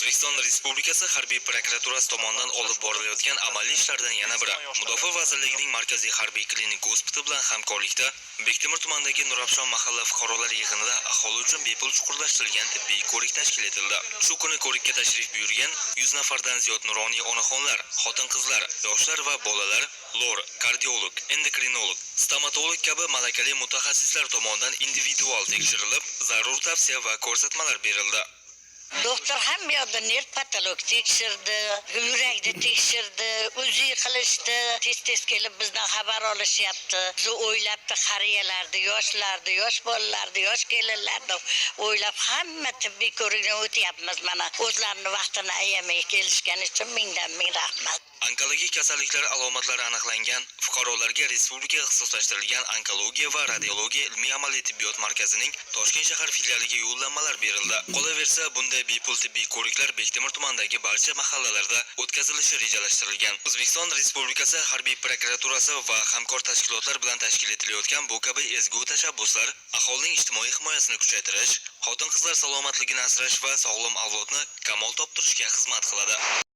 O'zbekiston Respublikasi Harbiy prokuraturasi tomonidan olib borilayotgan amaliy ishlardan yana biri Mudofaa vazirligining Markaziy harbiy klinik gospitali bilan hamkorlikda Bektemir tumanidagi Nurafshon mahalla fuqarolar yig'inida aholi uchun bepul chuqurlashtirilgan tibbiy ko'rik tashkil etildi. Shu kuni ko'rikka tashrif buyurgan 100 nafardan ziyod nuroniy onaxonlar, xotin-qizlar, yoshlar va bolalar lor, kardiolog, endokrinolog, stomatolog kabi malakali mutaxassislar tomonidan individual tekshirilib, zarur tavsiya va ko'rsatmalar berildi. Doktor ham yoqda nerv patolog tekshirdi, yurakni tekshirdi, uzi qilishdi, tez kelib bizdan xabar olishyapti. Bizni o'ylabdi qariyalarni, yoshlarni, yosh bolalarni, yosh kelinlarni o'ylab hamma tibbiy ko'rikdan o'tyapmiz. Mana o'zlarini vaqtini ayamay kelishgani uchun mingdan ming rahmat. Onkologik kasalliklar alomatlari aniqlangan fuqarolarga respublika ixtisoslashtirilgan onkologiya va radiologiya ilmiy amaliy tibbiyot markazining Toshkent shahar filialiga yo'llanmalar berildi. Qolaversa, bunday bepul tibbiy ko'riklar Bektemir tumanidagi barcha mahallalarda o'tkazilishi rejalashtirilgan. O'zbekiston Respublikasi Harbiy prokuraturasi va hamkor tashkilotlar bilan tashkil etilayotgan bu kabi ezgu tashabbuslar aholining ijtimoiy himoyasini kuchaytirish, xotin-qizlar salomatligini asrash va sog'lom avlodni kamol toptirishga xizmat qiladi.